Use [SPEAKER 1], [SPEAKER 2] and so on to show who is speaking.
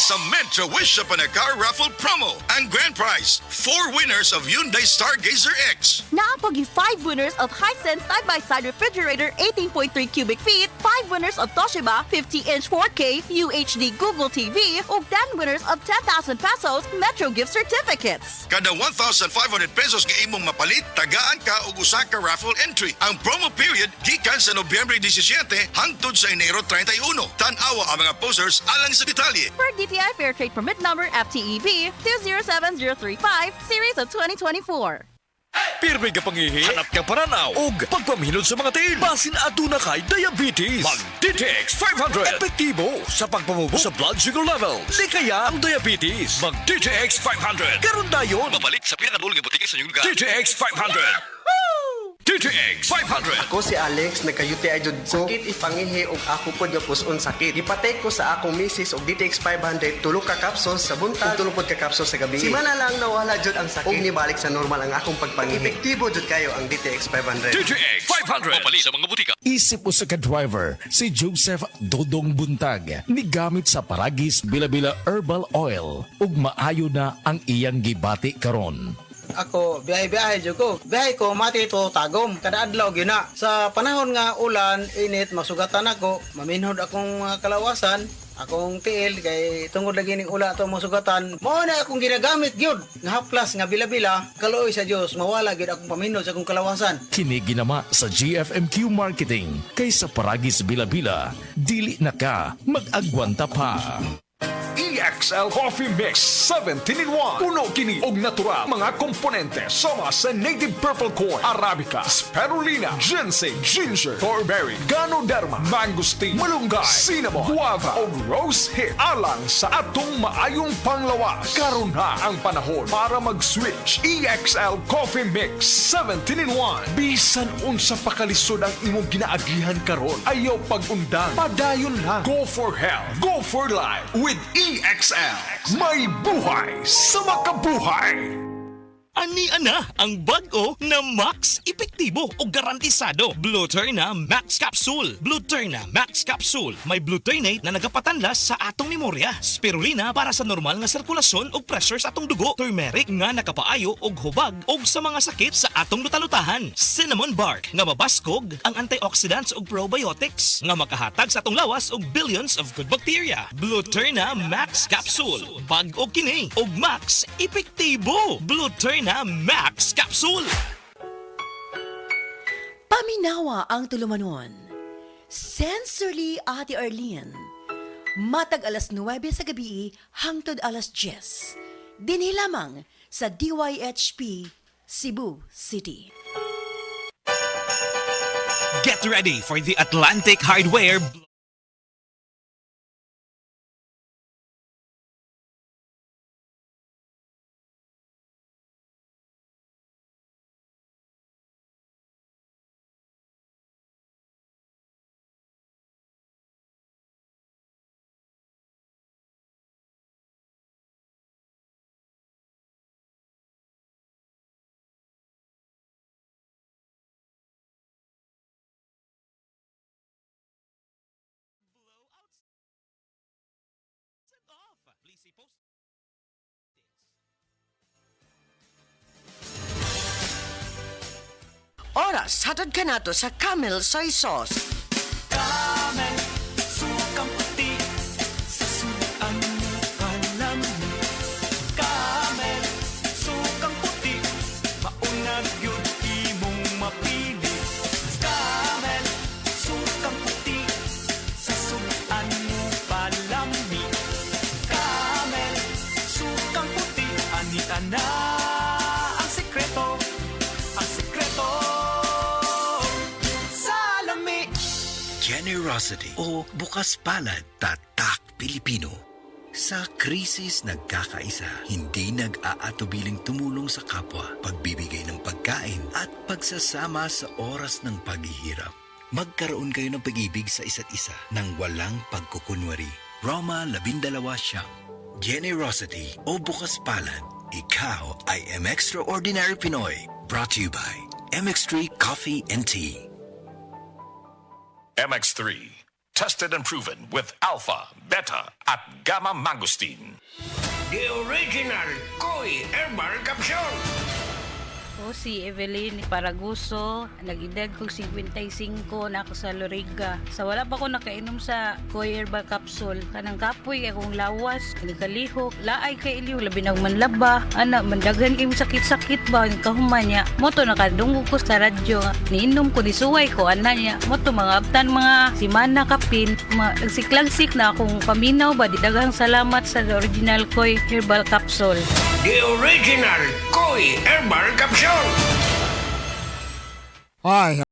[SPEAKER 1] sa Metro Wish upon a car raffle promo. Ang grand prize, 4 winners of Hyundai Stargazer X.
[SPEAKER 2] Naapagi 5 winners of Hisense side-by-side refrigerator 18.3 cubic feet, 5 winners of Toshiba 50-inch 4K UHD Google TV, ug 10 winners of 10,000 pesos Metro gift certificates.
[SPEAKER 1] Kada 1,500 pesos nga imong mapalit, tagaan ka og usa ka raffle entry. Ang promo period gikan sa Nobyembre 17 hangtod sa Enero 31. Tan-awa ang mga posters alang sa detalye.
[SPEAKER 2] Per DTI Fair Trade Permit Number FTEB 207035 Series of 2024.
[SPEAKER 3] Pirmi ka pangihi, hanap ka paranaw, ug pagpamhilod sa mga tiil. Basin aduna kay diabetes. Mag DTX 500. Epektibo sa pagpamubo sa blood sugar levels. Di kaya ang diabetes. Mag DTX 500. Karon dayon. Mapalit sa pinakadulong nga butika sa inyong lugar. DTX 500. DTX 500.
[SPEAKER 4] Ako si Alex, nagka-UTI jud ko. Sakit ipangihi og ako pod nga puson sakit. Ipatay ko sa akong misis og DTX 500 tulo ka capsules sa buntag, tulo pod ka capsules sa gabi. Simana lang nawala jud ang sakit. Og nibalik sa normal ang akong pagpangihi. Epektibo jud kayo ang DTX 500.
[SPEAKER 3] DTX 500. Mapalit sa mga butika.
[SPEAKER 5] Isip mo sa ka-driver, si Joseph Dodong Buntag, nigamit sa Paragis Bila-Bila Herbal Oil, ug maayo na ang iyang gibati karon.
[SPEAKER 6] Ako, biyahe-biyahe dyan ko. Biyahe ko, mati ito, tagom. Kada adlaw, gina. Sa panahon nga ulan, init, masugatan ako. Maminhod akong kalawasan. Akong tiil, kay tungod lagi ning ula ito masugatan. Mao na akong ginagamit, gyud. Nga haplas, nga bila-bila. Kaluoy sa Diyos, mawala gyud akong paminhod sa akong kalawasan.
[SPEAKER 5] Kini ginama sa GFMQ Marketing. Kay sa Paragis Bila-Bila, dili na ka mag-agwanta pa.
[SPEAKER 3] EXL Coffee Mix 17-in-1. Puno kini og natural mga komponente sama sa native purple corn, arabica, spirulina, ginseng, ginger, thornberry, ganoderma, mangosteen, malunggay, cinnamon, guava ug rose hip alang sa atong maayong panglawas. Karon na ang panahon para mag-switch. EXL Coffee Mix 17-in-1. Bisan unsa pa kalisod ang imong ginaagihan karon, ayaw pag-undang. Padayon lang. Go for health. Go for life with EXL. May buhay sa makabuhay.
[SPEAKER 7] Ani-ana ang bag-o na Max Epektibo o garantisado. Blueterna Max Capsule. Blueterna Max Capsule. May blueternate na nagapatanlas sa atong memorya. Spirulina para sa normal nga sirkulasyon o pressure sa atong dugo. Turmeric nga nakapaayo og hubag og sa mga sakit sa atong lutalutahan. Cinnamon bark nga mabaskog ang antioxidants ug probiotics nga makahatag sa atong lawas og billions of good bacteria. Blueterna Max Capsule. Bag-o kini og Max Epektibo. Blueterna Max Capsule.
[SPEAKER 8] Paminawa ang tulumanon. Sensorily Ate Arlene. Matag alas 9 sa gabi hangtod alas 10. Dinhi lamang sa DYHP Cebu City.
[SPEAKER 7] Get ready for the Atlantic Hardware
[SPEAKER 9] Oras, hatod ka nato sa Camel Soy Sauce.
[SPEAKER 10] Camel, sukang puti, sa sunuan mo kalami. Camel, sukang puti, maunag yun imong mapili. Camel, sukang puti, sa sunuan mo palami. Camel, sukang puti, anita na ang sekreto.
[SPEAKER 11] Generosity o bukas palad tatak Pilipino. Sa krisis nagkakaisa, hindi nag-aatubiling tumulong sa kapwa, pagbibigay ng pagkain at pagsasama sa oras ng paghihirap. Magkaroon kayo ng pag-ibig sa isa't isa nang walang pagkukunwari. Roma 12 siyam. Generosity o bukas palad, ikaw ay M-Extraordinary Pinoy. Brought to you by MX3 Coffee and Tea.
[SPEAKER 3] MX3 tested and proven with alpha, beta, at gamma mangosteen.
[SPEAKER 10] The original Koi Herbal Capsule.
[SPEAKER 12] Ako si Evelyn Paraguso, nag-edad kong 55 na ako sa Loriga. Sa wala pa ko nakainom sa Koi Herbal Capsule, kanang kapoy akong lawas, nagkalihok, laay kay iliw, labi nang manlaba, ana, mandaghan kayong sakit-sakit ba, kahuman niya. Moto nakadungog ko sa radyo, niinom ko, nisuway ko, ana niya. Moto mga abtan mga simana kapin, nagsiklagsik na akong paminaw ba, didaghang salamat sa original Koi Herbal Capsule.
[SPEAKER 10] The original Koi Herbal Capsule.
[SPEAKER 13] Hi.